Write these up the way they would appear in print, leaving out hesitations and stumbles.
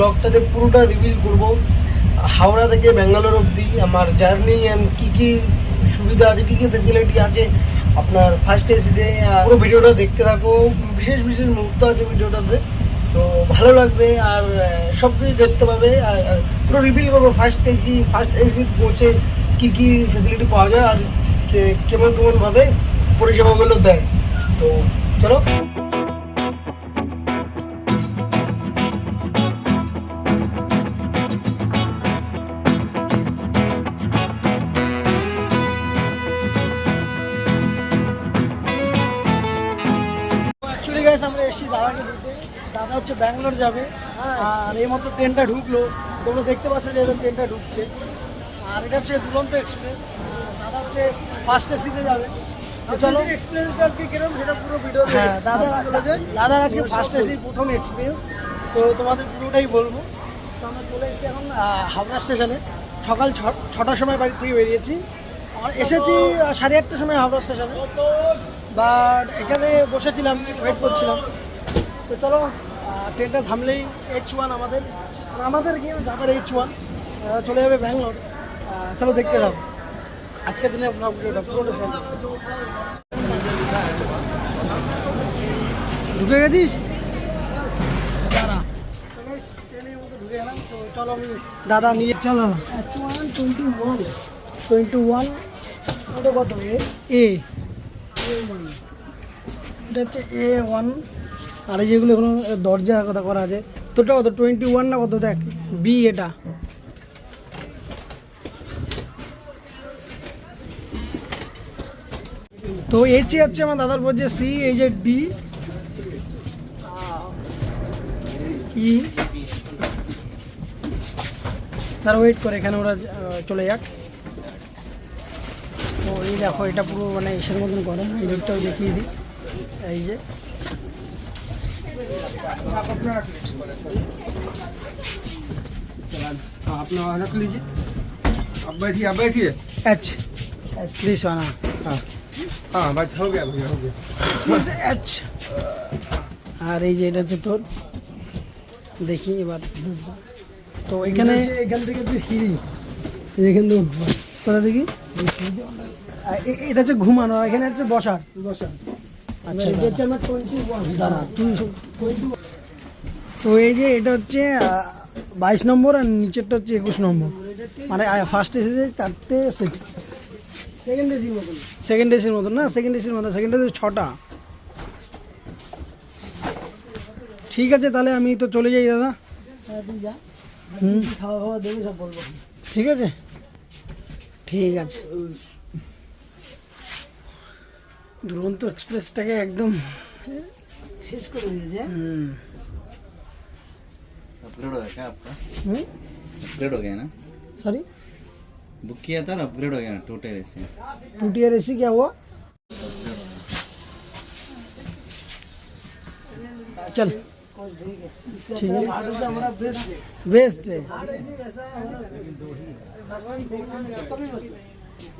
ব্লগটাতে পুরোটা রিভিল করব। হাওড়া থেকে ব্যাঙ্গালোর অবধি আমার জার্নি অ্যান্ড কী কী সুবিধা আছে, কী কী ফেসিলিটি আছে আপনার ফার্স্ট এসিতে। পুরো ভিডিওটা দেখতে থাকো, বিশেষ বিশেষ মুহূর্ত আছে ভিডিওটাতে, তো ভালো লাগবে। আর সব কিছু দেখতে পাবে। আর পুরো রিভিল করবো ফার্স্ট এসি পৌঁছে কী কী ফেসিলিটি পাওয়া যায় আর কেমন কেমনভাবে পরিষেবাগুলো দেয়। তো চলো। আমরা এসেছি দাদাকে ঢুকতে। দাদা হচ্ছে ব্যাঙ্গালোর যাবে, আর এই মতো ট্রেনটা ঢুকলো, তোমরা দেখতে পাচ্ছ যে ট্রেনটা ঢুকছে। আর এটা হচ্ছে দুরন্ত এক্সপ্রেস। দাদা হচ্ছে ফার্স্ট এসিতে যাবে। তো চলো এক্সপিরিয়েন্সটা আজকে কিরকম সেটা পুরো ভিডিও। হ্যাঁ, দাদার আজকে ফার্স্ট এসির প্রথম এক্সপিরিয়েন্স, তো তোমাদের পুরোটাই বলবো। তো আমরা চলে এসেছি এখন হাওড়া স্টেশনে। সকাল 6টার সময় বাড়ি থেকে বেরিয়েছি, আর এসেছি 8:30টার সময় হাওড়া স্টেশনে। বাট এখানে বসেছিলাম, ওয়েট করছিলাম। তো চলো, ট্রেনটা থামলেই H1 আমাদের গিয়ে দাদার H1 চলে যাবে ব্যাঙ্গালোর। চলো দেখতে যাবো আজকের দিনে ভিডিওটা পুরোটা। ঢুকে গেছিস ট্রেনের মতো ঢুকে গেলাম। তো চলো আমি দাদা নিয়ে চলো। H1 21 ওটা কত? এটা হচ্ছে A1। আর এই যেগুলো এখনো দরজা কথা করা আছে। তোরটা কত? 21 না কত? দেখ বি এটা। তো এইচে হচ্ছে আমার দাদার বলছে সি, এই যে ডি ই। তারা ওয়েট করে এখানে, ওরা চলে যাক। তো এই দেখো, এটা পুরো মানে এসের মতন করে। ডেটটাও দেখিয়ে দিই। এই যে अपना रख लीजिए, अब बैठिए। अच्छा, दिस वन। हाँ बस हो गया भैया, हो गया। अच्छा, আর এই যে এটা হচ্ছে তোর, দেখি এবার। তো এখানে এখান থেকে তুই সিঁড়ি, এখান থেকে কোথা দেখি। এটা হচ্ছে ঘুমানো, এখানে হচ্ছে বসার। আচ্ছা, দাঁড়া তুই। তো এই যে এটা হচ্ছে 22 নম্বর, আর নিচেরটা হচ্ছে 21 নম্বর। মানে ফার্স্ট এসিতে 4টে সিট, সেকেন্ড এসির মতন না। সেকেন্ড এসির মতন 6টা। ঠিক আছে, তাহলে আমি তো চলে যাই দাদা। হ্যাঁ তুই যা, খাওয়া দেবে সব বলবো। ঠিক আছে, ঠিক আছে। দুরন্ত এক্সপ্রেসটাকে একদম শেষ করে দিয়েছে। अपग्रेड हो गया क्या आपका? अपग्रेड हो गया ना? सॉरी, बुक किया था और अपग्रेड हो गया ना, 2 टियर एसी। 2 टियर एसी क्या हुआ? चल ठीक है, बेस्ट है।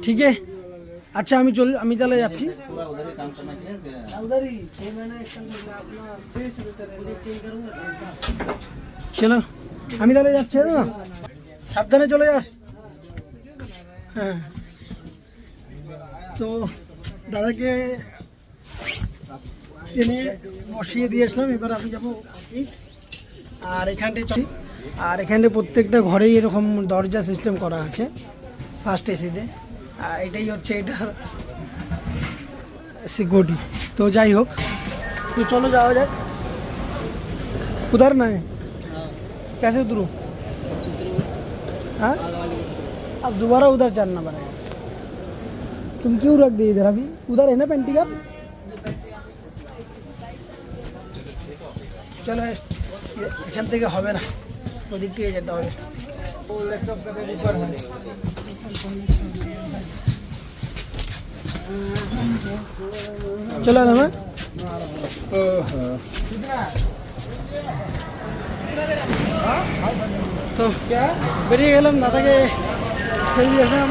ठीक है, अच्छा আমি তাহলে যাচ্ছি। पूरा उधर ही काम करना है क्या? उधर ही मैंने अपना फेस चेंज करूंगा। चलो আমি তাহলে যাচ্ছি না, সাবধানে চলে যাস। হ্যাঁ, তো দাদাকে ট্রেনে বসিয়ে দিয়েছিলাম। এবার আমি যাবো অফিস। আর এখানটায় প্রত্যেকটা ঘরেই এরকম দরজা সিস্টেম করা আছে ফার্স্ট এসিতে। আর এটাই হচ্ছে এটা সিকিউরিটি। তো যাই হোক, তো চলো যাওয়া যাক। उधर ना है, कैसे उतरूँ? हाँ, अब दोबारा उधर चलना पड़ेगा। तुम क्यों रख दिए इधर? अभी उधर है ना पेंटिंग। चलो এখান থেকে হবে না, ওদিক থেকে যেতে হবে। চলো না, তো বেরিয়ে গেলাম। দাদাকে ছেড়ে আসলাম।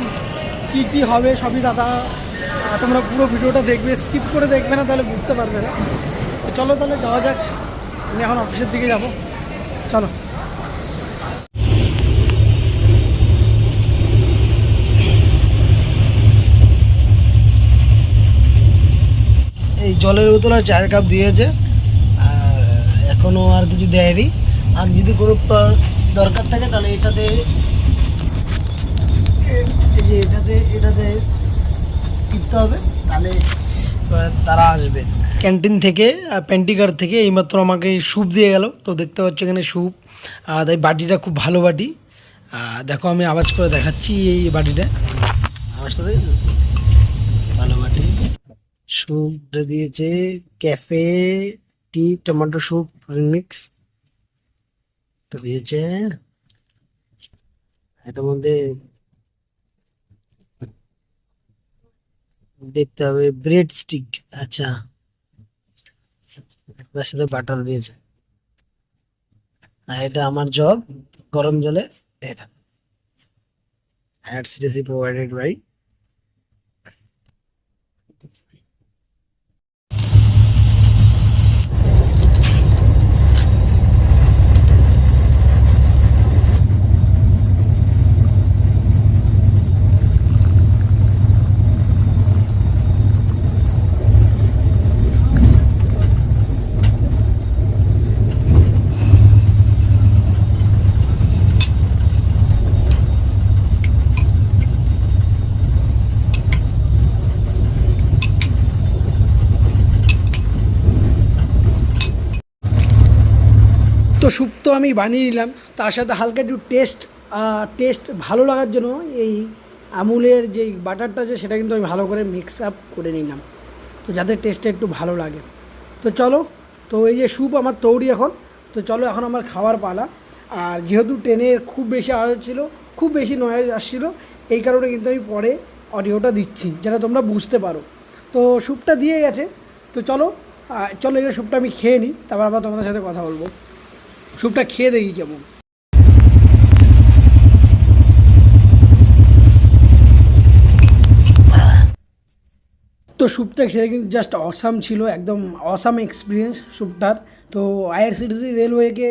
কী হবে সবই দাদা, তোমরা পুরো ভিডিওটা দেখবে, স্কিপ করে দেখবে না, তাহলে বুঝতে পারবে না। চলো তাহলে যাওয়া যাক। আমি এখন অফিসের দিকে যাব, চলো। জলের বোতল আর 4 কাপ দিয়েছে, আর এখনও আর কিছু দেয়নি। আর যদি কোনো দরকার থাকে তাহলে এটাতে, এই যে এটাতে টিপতে হবে, তাহলে তারা আসবে। ক্যান্টিন থেকে পেন্টিকার থেকে এইমাত্র আমাকে স্যুপ দিয়ে গেল। তো দেখতে পাচ্ছ এখানে স্যুপ, তাই বাটিটা খুব ভালো বাটি। দেখো আমি আওয়াজ করে দেখাচ্ছি এই বাটিটা, আওয়াজটা দেখ, ভালো বাটি। স্যুপটা দিয়েছে ক্যাফে টি টমেটো স্যুপ রিমিক্স দিয়েছে। এটার মধ্যে দেখতে হবে ব্রেড স্টিক, আচ্ছা, তার সাথে বাটার দিয়েছে। আর এটা আমার জগ গরম জলে এটা HCDC provided by। তো স্যুপ তো আমি বানিয়ে নিলাম, তার সাথে হালকা একটু টেস্ট ভালো লাগার জন্য এই আমুলের যে বাটারটা আছে সেটা কিন্তু আমি ভালো করে মিক্স আপ করে নিলাম, তো যাতে টেস্টটা একটু ভালো লাগে। তো চলো, তো এই যে স্যুপ আমার তৈরি এখন। তো চলো এখন আমার খাওয়ার পালা। আর যেহেতু ট্রেনের খুব বেশি আওয়াজ ছিল, খুব বেশি নয়েজ আসছিলো, এই কারণে কিন্তু আমি পরে অডিওটা দিচ্ছি যেটা তোমরা বুঝতে পারো। তো স্যুপটা দিয়ে গেছে, তো চলো এই স্যুপটা আমি খেয়ে নিই, তারপর আবার তোমাদের সাথে কথা বলবো। স্যুপটা খেয়ে দেখি কেমন। তো স্যুপটা খেয়ে কিন্তু জাস্ট অসাম ছিল, একদম অসাম এক্সপিরিয়েন্স স্যুপটার। তো IRCTC রেলওয়েকে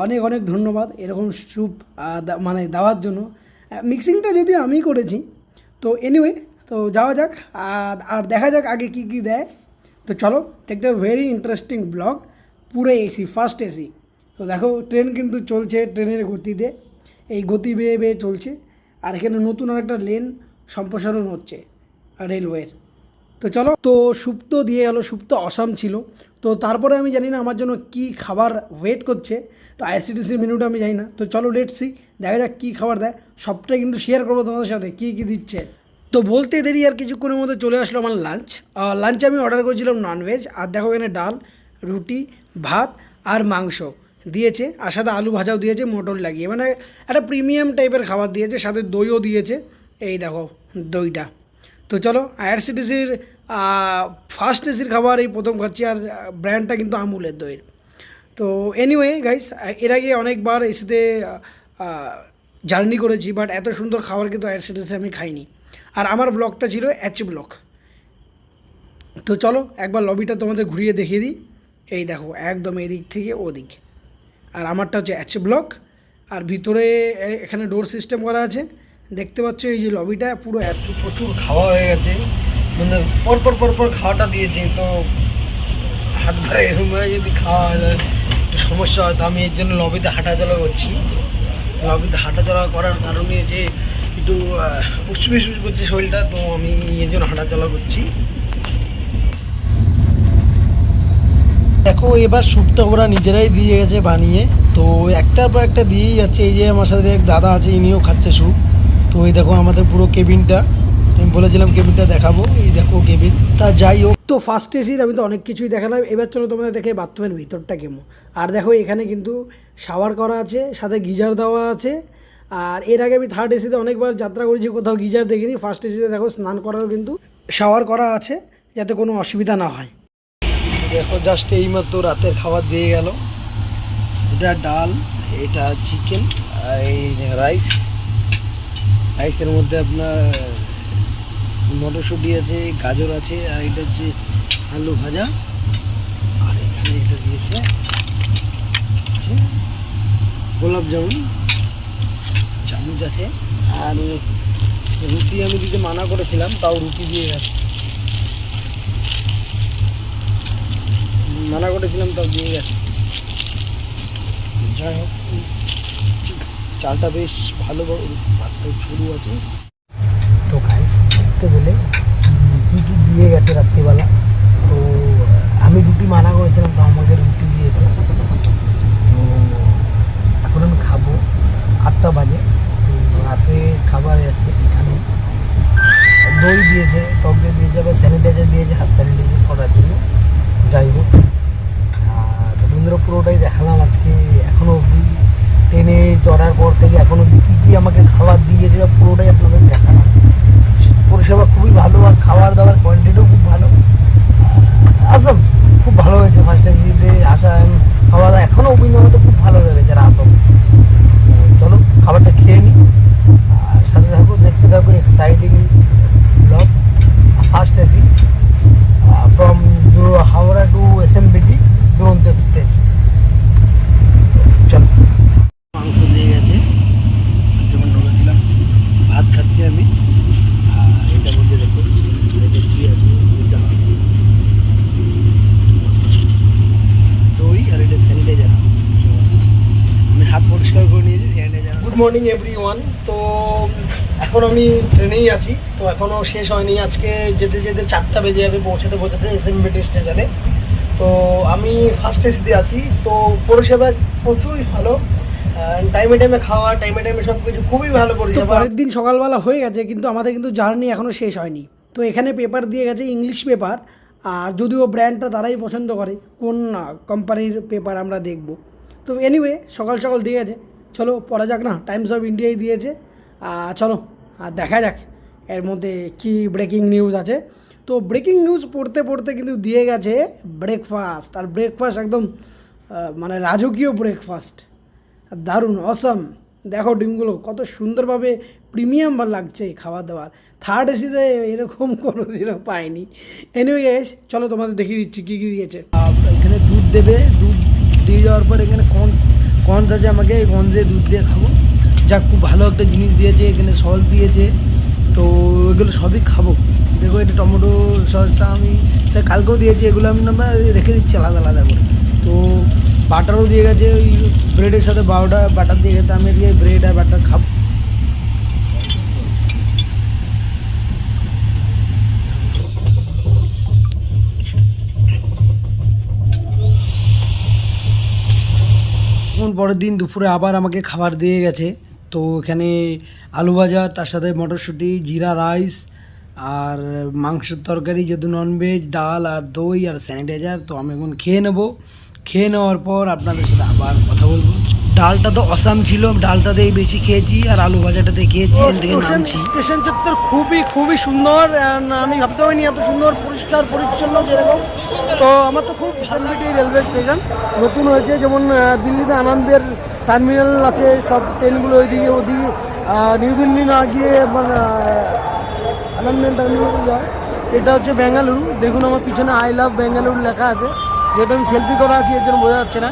অনেক অনেক ধন্যবাদ এরকম স্যুপ মানে দেওয়ার জন্য। মিক্সিংটা যদিও আমি করেছি। তো এনিওয়ে, তো যাওয়া যাক আর দেখা যাক আগে কী কী দেয়। তো চলো দেখতে, ভেরি ইন্টারেস্টিং ব্লগ, পুরো এসি, ফার্স্ট এসি। তো দেখো ট্রেন কিন্তু চলছে ট্রেনের গতিতে, এই গতি বেয়ে বেয়ে চলছে। আর এখানে নতুন আরেকটা লেন সম্প্রসারণ হচ্ছে রেলওয়ের। তো চলো, তো স্যুপ তো দিয়ে গেলো, স্যুপ তো অসাম ছিল। তো তারপরে আমি জানি না আমার জন্য কী খাবার ওয়েট করছে, তো IRCTC মেনুটা আমি জানি না। তো চলো লেটস সি, দেখা যাক কী খাবার দেয়। সবটাই কিন্তু শেয়ার করবো তোমাদের সাথে কী কী দিচ্ছে। তো বলতে দেরি আর কিছুক্ষণের মধ্যে চলে আসলো আমার লাঞ্চে আমি অর্ডার করেছিলাম ননভেজ। আর দেখো এখানে ডাল, রুটি, ভাত আর মাংস দিয়েছে, আর সাথে আলু ভাজাও দিয়েছে মটর লাগিয়ে, মানে একটা প্রিমিয়াম টাইপের খাবার দিয়েছে, সাথে দইও দিয়েছে। এই দেখো দইটা। তো চলো IRCTCর ফার্স্ট এসির খাবার এই প্রথম খাচ্ছি, আর ব্র্যান্ডটা কিন্তু আমুলের দইয়ের। তো এনিওয়ে গাইস, এর আগে অনেকবার এসিতে জার্নি করেছি, বাট এত সুন্দর খাবার কিন্তু IRCTC আমি খাইনি। আর আমার ব্লগটা ছিল H ব্লগ। তো চলো একবার লবিটা তোমাদের ঘুরিয়ে দেখিয়ে দিই। এই দেখো একদম এদিক থেকে ওদিক, আর আমারটা হচ্ছে H ব্লক। আর ভিতরে এখানে ডোর সিস্টেম করা আছে, দেখতে পাচ্ছ। এই যে লবিটা পুরো এত প্রচুর খাওয়া হয়ে গেছে, মানে পরপর খাওয়াটা দিয়েছে। তো হাঁটবার এরকমভাবে যদি খাওয়া হয় একটু সমস্যা হয়, তো আমি এর জন্য লবিতে হাঁটাচলা করছি। লবিতে হাঁটাচলা করার কারণে যে একটু উচ্ছ্বাস করছে শরীরটা, তো আমি এর জন্য হাঁটাচলা করছি। দেখো এবার স্যুপটা ওরা নিজেরাই দিয়ে গেছে বানিয়ে, তো একটার পর একটা দিয়েই যাচ্ছে। এই যে আমার সাথে এক দাদা আছে, ইনিও খাচ্ছে স্যুপ। তো এই দেখো আমাদের পুরো কেবিনটা, আমি বলেছিলাম কেবিনটা দেখাবো, এই দেখো কেবিন। তা যাই হোক, তো ফার্স্ট এসির আমি তো অনেক কিছুই দেখালাম, এবার চলো তোমাদের দেখে বাথরুমের ভিতরটা কেমন। আর দেখো এখানে কিন্তু শাওয়ার করা আছে, সাথে গিজার দেওয়া আছে। আর এর আগে আমি থার্ড এসিতে অনেকবার যাত্রা করেছি, কোথাও গিজার দেখিনি। ফার্স্ট এসিতে দেখো স্নান করার কিন্তু শাওয়ার করা আছে, যাতে কোনো অসুবিধা না হয়। দেখো জাস্ট এইমাত্র রাতের খাবার দিয়ে গেল, এটা ডাল, এটা চিকেন, এই রাইসের মধ্যে আপনার মটরশুঁটি আছে, গাজর আছে, আর এটা হচ্ছে আলু ভাজা। আর এখানে এটা দিয়েছে গোলাপ জামুন, চামচ আছে। আর রুটি আমি দিতে মানা করেছিলাম, তাও রুটি দিয়ে গেছে। মানা করেছিলাম তাও দিয়ে গেছে। যাই হোক, চালটা বেশ ভালো, ভাতটা শুরু আছে। তো গাইস দেখতে গেলে কী কী দিয়ে গেছে রাত্রিবেলা। তো আমি রুটি মানা করেছিলাম, তো আমাকে রুটি দিয়েছে। তো এখন আমি খাবো, 8টা বাজে। তো রাতে খাবার যাচ্ছে এখানে দই দিয়েছে, টক দই দিয়েছে, আবার স্যানিটাইজার দিয়েছে হাত স্যানিটাইজার করার জন্য। যাই হোক, তো বন্ধুরা পুরোটাই দেখালাম আজকে। এখনও অবধি ট্রেনে চড়ার পর থেকে এখনও কী কী আমাকে খাবার দিয়েছে পুরোটাই আপনাদের দেখালাম। পরিষেবা খুবই ভালো, আর খাবার দাবার কোয়ান্টিটিও খুব ভালো। আসম খুব ভালো হয়েছে। ফার্স্ট এসিতে আসা খাওয়া দাওয়া এখনও অভিজ্ঞতা মতো খুব ভালো লেগেছে রাতও। চলো খাবারটা খেয়ে নিই, আর সাথে থাকো, দেখতে থাকো exciting blog. First AC from Howrah to SMVT Duronto express. চলো, মাংস দিয়ে গেছে, যেমন বলেছিলাম ভাত খাচ্ছি আমি। আর এটার মধ্যে দেখো এটা কী আছে, দই আর এটা স্যানিটাইজার। আমি হাত পরিষ্কার করে নিয়েছি স্যানিটাইজার। Good morning everyone. তো এখন আমি ট্রেনেই আছি, তো এখনও শেষ হয়নি। আজকে যেতে যেতে 4টা বেজে যাবে পৌঁছাতে পৌঁছাতে এসএমবিটি স্টেশনে। তো আমি ফার্স্ট এসিতে আছি। তো পরিষেবা প্রচুরই ভালো, টাইমে টাইমে খাওয়া, টাইমে টাইমে সব কিছু খুবই ভালো পরিষেবা। পরের দিন সকালবেলা হয়ে গেছে, কিন্তু আমাদের কিন্তু জার্নি এখনও শেষ হয়নি। তো এখানে পেপার দিয়ে গেছে, ইংলিশ পেপার। আর যদিও ব্র্যান্ডটা তারাই পছন্দ করে কোন কোম্পানির পেপার আমরা দেখব। তো এনিওয়ে সকাল সকাল দিয়ে গেছে, চলো পড়া যাক না। টাইমস অফ ইন্ডিয়ায় দিয়েছে, চলো আর দেখা যাক এর মধ্যে কি ব্রেকিং নিউজ আছে। তো ব্রেকিং নিউজ পড়তে পড়তে কিন্তু দিয়ে গেছে ব্রেকফাস্ট। আর ব্রেকফাস্ট একদম মানে রাজকীয় ব্রেকফাস্ট, দারুণ অসম। দেখো ডিমগুলো কত সুন্দরভাবে প্রিমিয়াম লাগছে খাবার দাবার। থার্ড এসিতে এরকম কোনো দিনও পাইনি। এনিওয়ে গাইস, চলো তোমাদের দেখিয়ে দিচ্ছি কী কী দিয়েছে। এখানে দুধ দেবে, দুধ দিয়ে যাওয়ার পর এখানে কর্নস আছে, আমাকে কর্ন দিয়ে দুধ দিয়ে খাবো। যাক, খুব ভালো একটা জিনিস দিয়েছে। এখানে সস দিয়েছে, তো এগুলো সবই খাবো। দেখো এটা টমেটো সসটা আমি কালকেও দিয়েছি, এগুলো আমি আমরা রেখে দিচ্ছি আলাদা আলাদা করে। তো বাটারও দিয়ে গেছে, ওই ব্রেডের সাথে বাটার দিয়ে গেছে। আমি আজকে ব্রেড আর বাটার খাবো। পরের দিন দুপুরে আবার আমাকে খাবার দিয়ে গেছে। তো এখানে আলু ভাজা, তার সাথে মটরশুঁটি, জিরা রাইস আর মাংসের তরকারি, যেহেতু ননভেজ, ডাল আর দই আর স্যানিটাইজার। তো আমি এখন খেয়ে নেবো। খেয়ে নেওয়ার পর আপনাদের সাথে আবার কথা বলবো। ডালটা তো অসাম ছিল, ডালটাতেই বেশি খেয়েছি, আর আলু ভাজাটাতে খেয়েছি। স্টেশন চত্বর খুবই সুন্দর। আমি ভাবতে পারিনি এত সুন্দর, পরিষ্কার পরিচ্ছন্ন যেরকম। তো আমার তো খুব এসএমবিটি রেলওয়ে স্টেশন নতুন হয়েছে, যেমন দিল্লিতে আনন্দের টার্মিনাল আছে, সব ট্রেনগুলো ওইদিকে নিউ দিল্লি না গিয়ে আনন্দ টার্মিনাল যায়। এটা হচ্ছে বেঙ্গালুরু। দেখুন আমার পিছনে আই লাভ বেঙ্গালুরু লেখা আছে, যেহেতু আমি সেলফি করা আছি এর জন্য বোঝা যাচ্ছে না।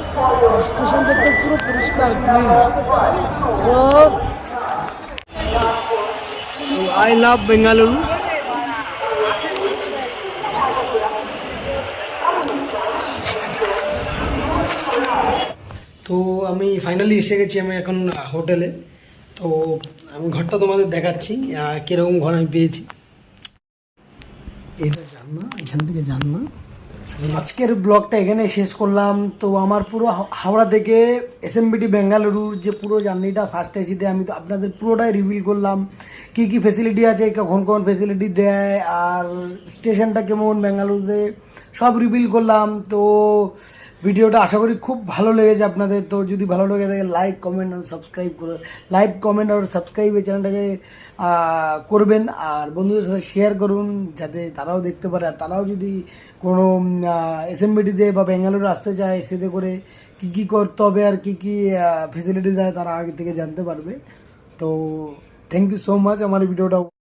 স্টেশন চত্বর পুরো পরিষ্কার clean. So I love Bengaluru. তো আমি ফাইনালি এসে গেছি, আমি এখন হোটেলে। তো আমি ঘরটা তোমাদের দেখাচ্ছি কীরকম ঘর আমি পেয়েছি। এটা জাননা, এখান থেকে জাননা। আজকের ব্লগটা এখানে শেষ করলাম। তো আমার পুরো হাওড়া থেকে এসএমবিটি বেঙ্গালুরুর যে পুরো জার্নিটা ফার্স্ট এসিতে আমি তো আপনাদের পুরোটাই রিভিল করলাম। কী কী ফেসিলিটি আছে, কখন কোন ফেসিলিটি দেয়, আর স্টেশনটা কেমন বেঙ্গালুরুতে, সব রিভিল করলাম। তো ভিডিওটা আশা করি খুব ভালো লেগেছে আপনাদের। তো যদি ভালো লেগে থাকে লাইক কমেন্ট আর সাবস্ক্রাইব করে সাবস্ক্রাইব এই চ্যানেলটাকে করবেন, আর বন্ধুদের সাথে শেয়ার করুন যাতে তারাও দেখতে পারে। আর তারাও যদি কোনো এসএমবিটিতে বা বেঙ্গালুরু আসতে চায়, এসেতে করে কী কী করতে হবে আর কী কী ফেসিলিটি দেয় তারা আগে থেকে জানতে পারবে। তো থ্যাংক ইউ সো মাচ আমার ভিডিওটা